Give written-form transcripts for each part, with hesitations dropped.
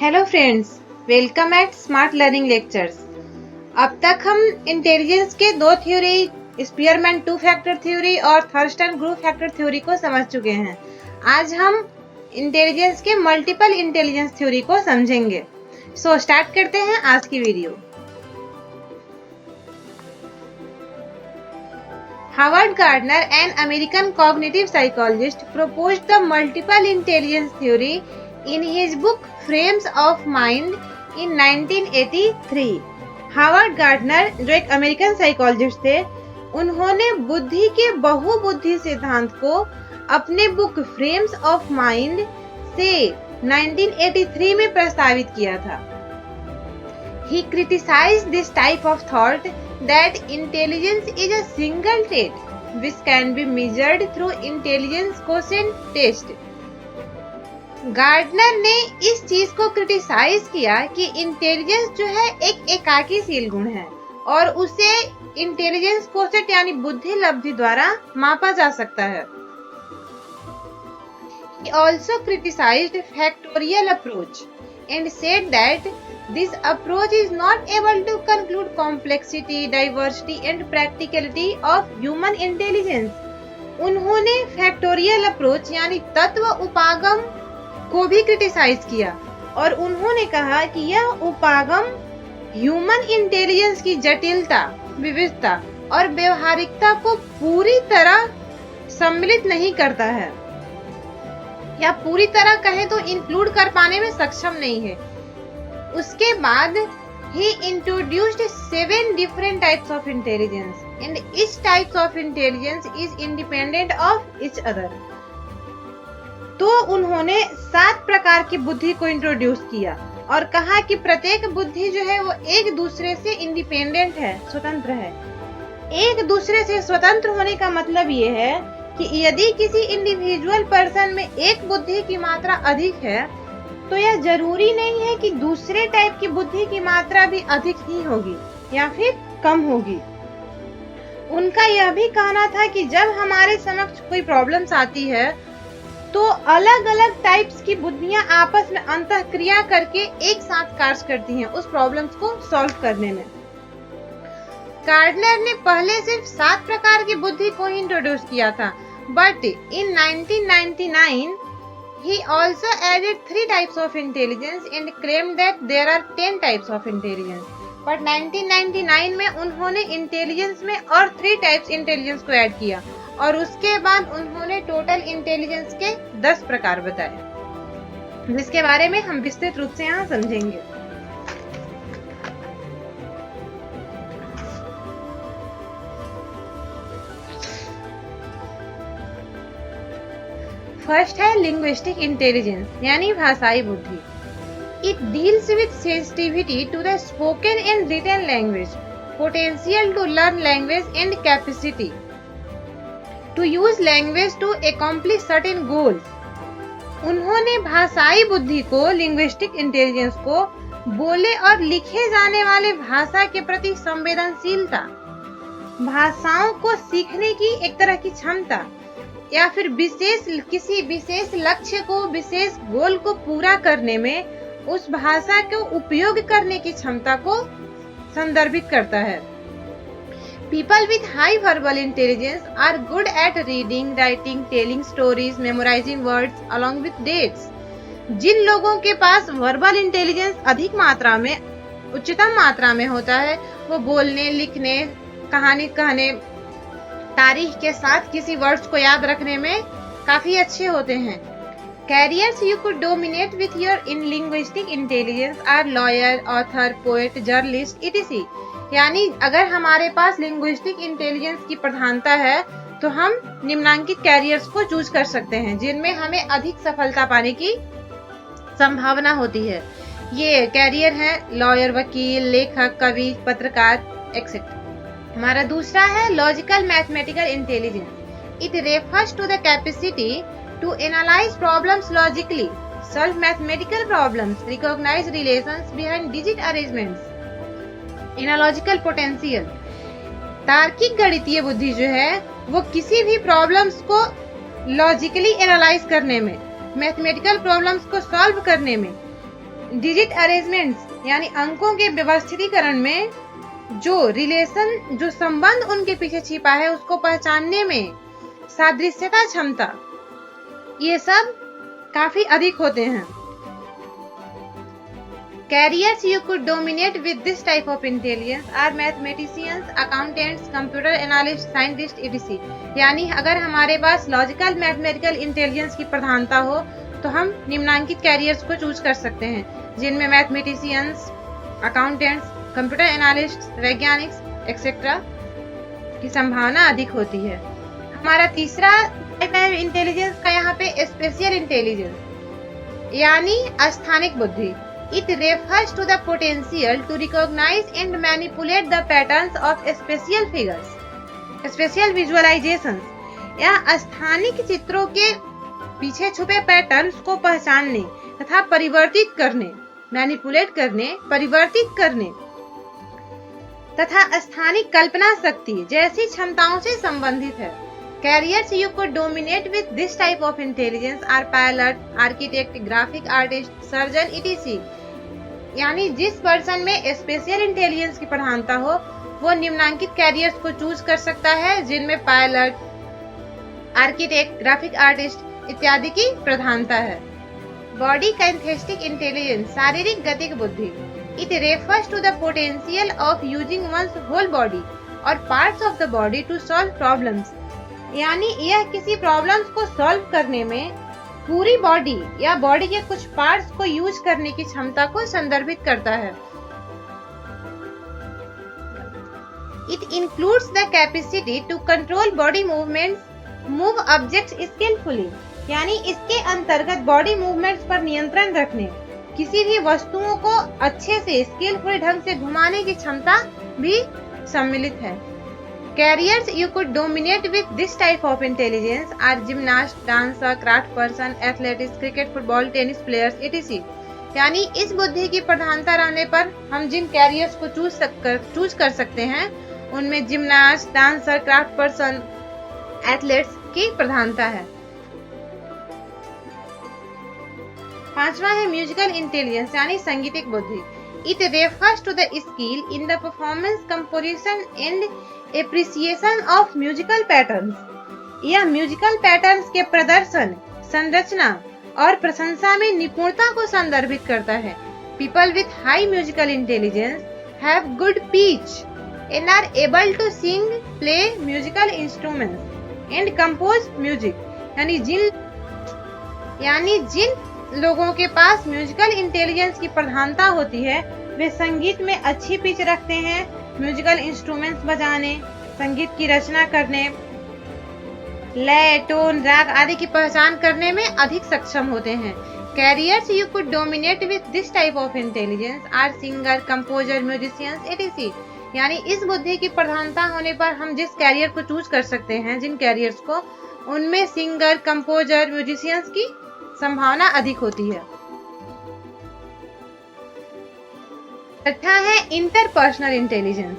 Hello friends, welcome eight smart learning lectures. अब तक हम इंटेलिजेंस के दो theory, Spearman two factor theory और थर्स्टन ग्रुप फैक्टर थ्योरी को समझ चुके हैं। आज हम इंटेलिजेंस के मल्टीपल इंटेलिजेंस थ्योरी को समझेंगे। सो स्टार्ट करते हैं आज की video. Howard Gardner, an American cognitive psychologist, proposed the multiple intelligence theory in his book Frames of Mind in 1983. Howard Gardner, जो एक अमेरिकन साइकोलॉजिस्ट थे, उन्होंने बुद्धि के बहुबुद्धि सिद्धांत को अपने बुक फ्रेम्स ऑफ माइंड से 1983 में प्रस्तावित किया था। He criticized this type of thought that intelligence is a single trait which can be measured through intelligence quotient test. Gardner ने इस चीज को क्रिटिसाइज किया कि इंटेलिजेंस जो है एक एकाकीशील गुण है और उसे इंटेलिजेंस क्वोशिएंट यानी बुद्धि लब्धि द्वारा मापा जा सकता है। He also criticized factorial approach and said that this approach is not able to conclude complexity, diversity and practicality of human intelligence. उन्होंने फैक्टोरियल अप्रोच यानी तत्व उपागम को भी क्रिटिसाइज किया और उन्होंने कहा कि यह उपागम ह्यूमन इंटेलिजेंस की जटिलता, विविधता और व्यवहारिकता को पूरी तरह सम्मिलित नहीं करता है या पूरी तरह कहें तो इंक्लूड कर पाने में सक्षम नहीं है। उसके बाद he introduced 7 different types of intelligence and each type of intelligence is independent of each other. तो उन्होंने 7 प्रकार की बुद्धि को इंट्रोड्यूस किया और कहा कि प्रत्येक बुद्धि जो है वो एक दूसरे से इंडिपेंडेंट है, स्वतंत्र है। एक दूसरे से स्वतंत्र होने का मतलब ये है कि यदि किसी इंडिविजुअल पर्सन में एक बुद्धि की मात्रा अधिक है तो यह जरूरी नहीं है कि दूसरे टाइप की बुद्धि की मात्रा भी अधिक ही होगी या फिर कम होगी। उनका यह भी कहना था कि जब हमारे समक्ष कोई प्रॉब्लम्स आती है तो अलग अलग टाइप्स की बुद्धियां आपस में अंतःक्रिया करके एक साथ कार्य करती हैं उस प्रॉब्लम्स को सॉल्व करने में। गार्डनर ने पहले सिर्फ 7 प्रकार की बुद्धि को ही इंट्रोड्यूस किया था, but in 1999 he also added 3 types of intelligence and claimed that there are 10 types of intelligence. But 1999 में उन्होंने इंटेलिजेंस में और 3 टाइप्स इंटेलिजेंस को ऐड किया और उसके बाद उन्होंने टोटल इंटेलिजेंस के 10 प्रकार बताए, जिसके बारे में हम विस्तृत रूप से यहाँ समझेंगे। फर्स्ट है लिंग्विस्टिक इंटेलिजेंस यानी भाषाई बुद्धि। It deals with sensitivity to the spoken and written language, potential to learn language and capacity to use language to accomplish certain goals. उन्होंने भाषाई बुद्धि को, लिंग्विस्टिक इंटेलिजेंस को बोले और लिखे जाने वाले भाषा के प्रति संवेदनशीलता, भाषाओं को सीखने की एक तरह की क्षमता या फिर किसी विशेष लक्ष्य को, विशेष गोल को पूरा करने में उस भाषा को उपयोग करने की क्षमता को संदर्भित करता है। People with high verbal intelligence are good at reading, writing, telling stories, memorizing words along with dates. जिन लोगों के पास वर्बल इंटेलिजेंस अधिक मात्रा में, उच्चतम मात्रा में होता है, वो बोलने, लिखने, कहानी कहने, तारीख के साथ किसी वर्ड्स को याद रखने में काफी अच्छे होते हैं। Careers you could dominate with your in linguistic intelligence are lawyer, author, poet, journalist etc. यानी अगर हमारे पास लिंग्विस्टिक इंटेलिजेंस की प्रधानता है तो हम निम्नांकित कैरियर्स को चूज कर सकते हैं जिनमें हमें अधिक सफलता पाने की संभावना होती है। ये कैरियर है लॉयर, वकील, लेखक, कवि, पत्रकार एक्सेट्रा। हमारा दूसरा है logical mathematical intelligence. It refers to the capacity to analyse problems logically, solve mathematical problems, recognise relations behind digit arrangements. Analogical potential, तार्किक गणितीय बुद्धि जो है वो किसी भी प्रॉब्लम्स को लॉजिकली एनालाइज करने में, मैथमेटिकल प्रॉब्लम्स को सॉल्व करने में डिजिट अरेंजमेंट्स यानी अंकों के व्यवस्थितीकरण में जो संबंध उनके पीछे छिपा है उसको पहचानने में सादृश्यता क्षमता, ये सब काफी अधिक होते हैं। Careers you could dominate with this type of intelligence are mathematicians, accountants, computer analysts, scientists, etc. यानी अगर हमारे पास लॉजिकल मैथमेटिकल इंटेलिजेंस की प्रधानता हो तो हम निम्नांकित कैरियर्स को चूज कर सकते हैं, जिनमें मैथमेटिशियंस, अकाउंटेंट्स, कंप्यूटर एनालिस्ट, वैज्ञानिक एक्सेट्रा की संभावना अधिक होती है। हमारा तीसरा टाइप है इंटेलिजेंस का यहाँ पे स्पेशियल इंटेलिजेंस यानी अस्थानिक बुद्धि। It refers to the potential to recognize and manipulate the patterns of special figures, special visualizations. यह स्थानिक चित्रों के पीछे छुपे पैटर्न्स को पहचानने तथा परिवर्तित करने, मैनिपुलेट करने, परिवर्तित करने तथा स्थानिक कल्पना शक्ति जैसी क्षमताओं से संबंधित है। Careers you could dominate with this type of intelligence are pilot, architect, graphic artist, surgeon, etc. यानी जिस पर्सन में स्पेशल इंटेलिजेंस की प्रधानता हो वो निम्नांकित कैरियर्स को चूज कर सकता है, जिनमें पायलट, आर्किटेक्ट, ग्राफिक आर्टिस्ट इत्यादि की प्रधानता है। बॉडी काइनेस्थेटिक इंटेलिजेंस शारीरिक गतिक बुद्धि। It refers to the potential of using ones whole body और parts of the body to solve problems, यानी यह किसी प्रॉब्लम्स को सॉल्व करने में पूरी बॉडी या बॉडी के कुछ पार्ट्स को यूज करने की क्षमता को संदर्भित करता है। It includes the capacity to control body movements, move objects skillfully, यानी इसके अंतर्गत बॉडी मूवमेंट्स पर नियंत्रण रखने, किसी भी वस्तुओं को अच्छे से स्किलफुल ढंग से घुमाने की क्षमता भी सम्मिलित है। Careers you could dominate with this type of intelligence are gymnast, dancer, craft person, athletics, cricket, football, tennis players, etc. यानी इस बुद्धि की प्रधानता रहने पर हम जिन कैरियर्स को चूज कर सकते हैं उनमें gymnast, dancer, craft person, athletes की प्रधानता है। पांचवा है म्यूजिकल इंटेलिजेंस यानी संगीतिक बुद्धि। It refers to the skill in the performance, composition and appreciation of musical patterns. यह म्यूजिकल पैटर्न्स के प्रदर्शन, संरचना और प्रशंसा में निपुणता को संदर्भित करता है। People with high musical intelligence have good pitch and are able to sing, play musical instruments and compose music. यानी जिन लोगों के पास म्यूजिकल इंटेलिजेंस की प्रधानता होती है वे संगीत में अच्छी पिच रखते हैं, म्यूजिकल इंस्ट्रूमेंट्स बजाने, संगीत की रचना करने, लय, टोन, राग आदि की पहचान करने में अधिक सक्षम होते हैं। Careers you could dominate with this type of intelligence are singer, composer, musicians, etc. यानी इस बुद्धि की प्रधानता होने पर हम जिस कैरियर को चूज कर सकते हैं, जिन कैरियर्स को, उनमें सिंगर, कंपोजर, म्यूजिशियंस की संभावना अधिक होती है। छठा है interpersonal intelligence.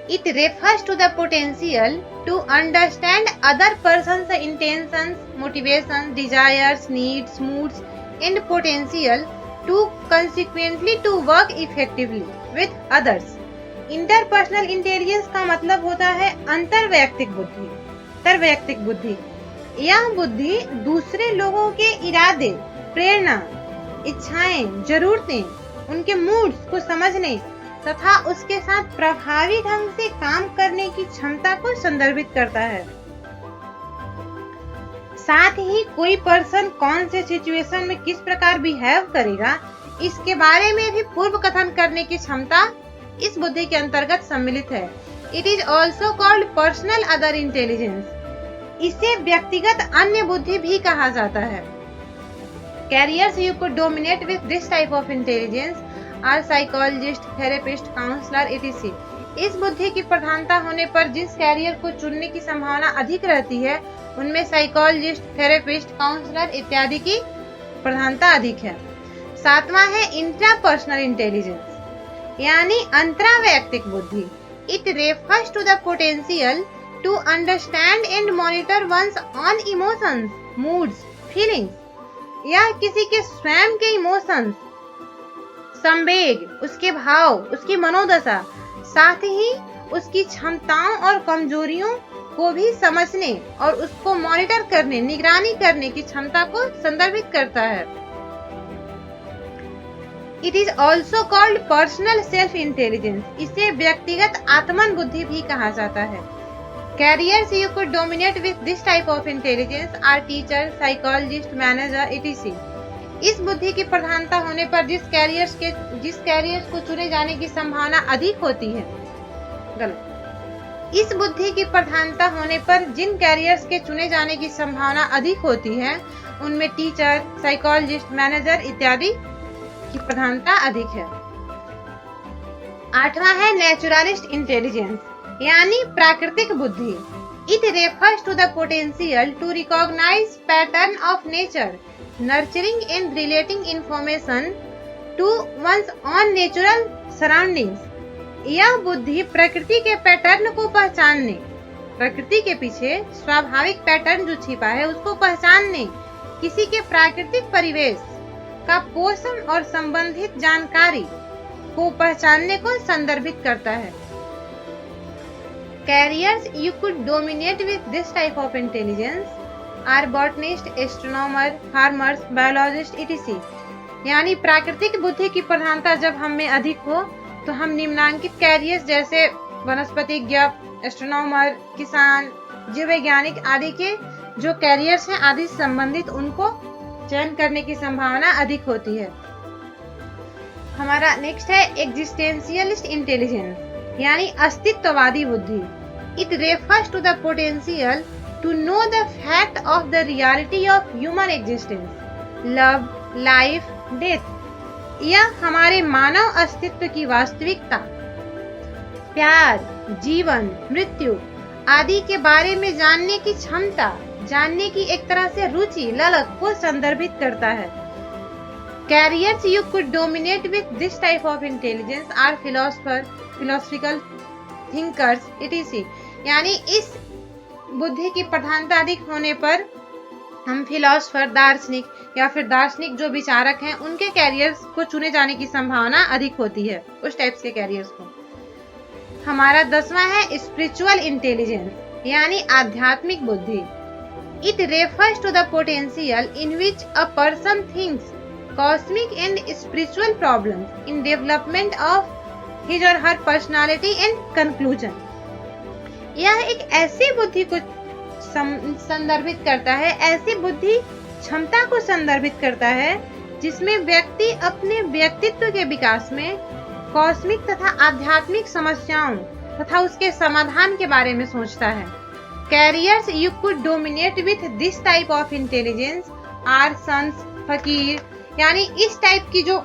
It refers to the potential to understand other person's intentions, motivations, desires, needs, moods, and potential to consequently to work effectively with others. Interpersonal intelligence का मतलब होता है अंतर्वैयक्तिक बुद्धि, अंतर्वैयक्तिक बुद्धि। यह बुद्धि दूसरे लोगों के इरादे, प्रेरणा, इच्छाएं, जरूरतें, उनके मूड्स को समझने तथा उसके साथ प्रभावी ढंग से काम करने की क्षमता को संदर्भित करता है। साथ ही कोई पर्सन कौन से सिचुएशन में किस प्रकार बिहेव करेगा इसके बारे में भी पूर्व कथन करने की क्षमता इस बुद्धि के अंतर्गत सम्मिलित है। It is also called personal other intelligence. इसे व्यक्तिगत अन्य बुद्धि भी कहा जाता है। Careers you could dominate with this type of intelligence are psychologist, therapist, counsellor etc. इस बुद्धि की प्रधानता होने पर जिस कैरियर को चुनने की संभावना अधिक रहती है उनमें साइकोलॉजिस्ट, थेरेपिस्ट, काउंसलर इत्यादि की प्रधानता अधिक है। सातवां है इंट्रापर्सनल इंटेलिजेंस यानी अंतरावैयक्तिक बुद्धि। It refers to the potential to understand and monitor one's own emotions, moods, feelings या किसी के स्वयं के इमोशंस, संवेग, उसके भाव, उसकी मनोदशा, साथ ही उसकी क्षमताओं और कमजोरियों को भी समझने और उसको मॉनिटर करने, निगरानी करने की क्षमता को संदर्भित करता है। It is also called personal self intelligence. इसे व्यक्तिगत आत्मन बुद्धि भी कहा जाता है। Careers you could dominate with this type of intelligence are teacher, psychologist, manager, etc। इस बुद्धि की प्रधानता होने पर जिस कैरियर्स को चुने जाने की संभावना अधिक होती है, गलत, इस बुद्धि की प्रधानता होने पर जिन कैरियर्स के चुने जाने की संभावना अधिक होती है उनमें टीचर, साइकोलॉजिस्ट, मैनेजर इत्यादि की प्रधानता अधिक है। 8वां है नेचुरलिस्ट इंटेलिजेंस, यानी प्राकृतिक बुद्धि। It refers to the potential to recognise pattern of nature, nurturing and relating information to one's on natural surroundings. यह बुद्धि प्रकृति के पैटर्न को पहचानने, प्रकृति के पीछे स्वाभाविक पैटर्न जो छिपा है उसको पहचानने, किसी के प्राकृतिक परिवेश का पोषण और संबंधित जानकारी को पहचानने को संदर्भित करता है। Careers you could dominate with this type of intelligence are botanist, astronomer, farmers, biologist, etc। यानी प्राकृतिक बुद्धि की प्रधानता जब हम में अधिक हो तो हम निम्नांकित कैरियर्स जैसे वनस्पतिज्ञ, एस्ट्रोनॉमर, किसान, जीव वैज्ञानिक आदि के जो कैरियर्स हैं आदि संबंधित उनको चयन करने की संभावना अधिक होती है। हमारा नेक्स्ट है एग्जिस्टेंशियलिस्ट इंटेलिजेंस, यानी अस्तित्ववादी बुद्धि। It refers to the potential to know the fact of the reality of human existence, love, life, death. यह हमारे मानव अस्तित्व की वास्तविकता, प्यार, जीवन, मृत्यु आदि के बारे में जानने की क्षमता, जानने की एक तरह से रुचि, ललक को संदर्भित करता है। Careers you could dominate with this type of intelligence are philosopher, philosophical thinkers, etc। यानी इस बुद्धि की प्रधानता अधिक होने पर हम फिलोसफर, दार्शनिक या फिर दार्शनिक जो विचारक हैं उनके कैरियर्स को चुने जाने की संभावना अधिक होती है, उस टाइप्स के कैरियर्स को। हमारा 10वां है स्पिरिचुअल इंटेलिजेंस, यानी आध्यात्मिक बुद्धि। It refers to the potential in which a person thinks cosmic and spiritual problems in development of his or her personality and conclusion. यह एक ऐसी बुद्धि को संदर्भित करता है, ऐसी बुद्धि क्षमता को संदर्भित करता है जिसमें व्यक्ति अपने व्यक्तित्व के विकास में कॉस्मिक तथा आध्यात्मिक समस्याओं तथा उसके समाधान के बारे में सोचता है। Careers you could dominate with this type of intelligence are saints, फकीर। यानी इस टाइप की जो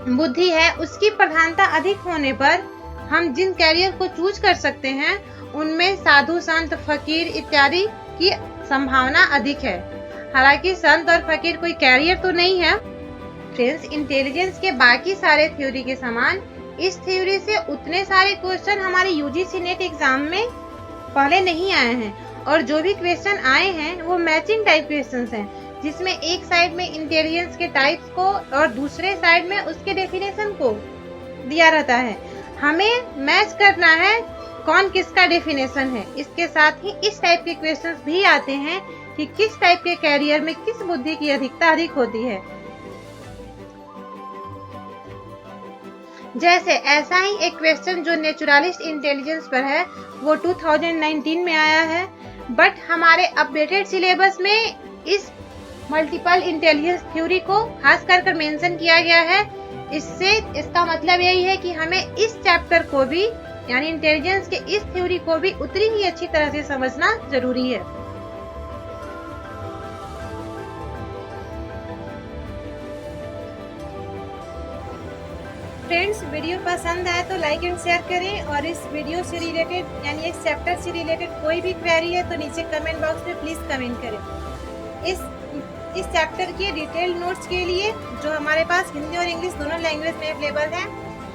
बुद्धि है उसकी प्रधानता अधिक होने पर हम जिन कैरियर को चूज कर सकते हैं उनमें साधु, संत, फकीर इत्यादि की संभावना अधिक है। हालांकि संत और फकीर कोई कैरियर तो नहीं है। फ्रेंड्स, इंटेलिजेंस के बाकी सारे थ्योरी के समान इस थ्योरी से उतने सारे क्वेश्चन हमारे यूजीसी नेट एग्जाम में पहले नहीं आए हैं, और जो भी क्वेश्चन आए हैं वो मैचिंग टाइप क्वेश्चंस हैं, जिसमें एक साइड में इंटेलिजेंस के टाइप्स को और दूसरे साइड में उसके डेफिनेशन को दिया रहता है। हमें मैच करना है कौन किसका डेफिनेशन है। इसके साथ ही इस टाइप के क्वेश्चंस भी आते हैं कि किस टाइप के कैरियर में किस बुद्धि की अधिकता अधिक होती है। जैसे ऐसा ही एक क्वेश्चन जो नेचुरलिस्ट इंटेलिजेंस पर है वो 2019 में आया है, बट हमारे अपडेटेड सिलेबस में इस मल्टीपल इंटेलिजेंस थ्योरी को खास कर मेंशन किया गया है। इसका मतलब यही है कि हमें इस चैप्टर को भी यानी इंटेलिजेंस के इस थ्योरी को भी उतनी ही अच्छी तरह से समझना जरूरी है। फ्रेंड्स, वीडियो पसंद आए तो लाइक एंड शेयर करें, और इस वीडियो से रिलेटेड यानी इस चैप्टर से रिलेटेड कोई भी क्वेरी है तो नीचे कमेंट बॉक्स में प्लीज कमेंट करें। इस चैप्टर के डिटेल्ड नोट्स के लिए जो हमारे पास हिंदी और इंग्लिश दोनों लैंग्वेज में अवेलेबल है,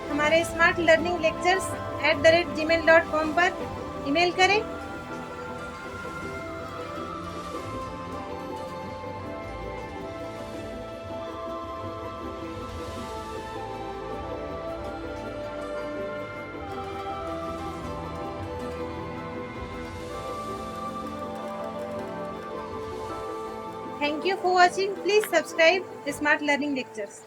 हमारे स्मार्ट लर्निंग लेक्चर्स @gmail.com पर ईमेल करें। Thank you for watching. Please subscribe Smart Learning Lectures.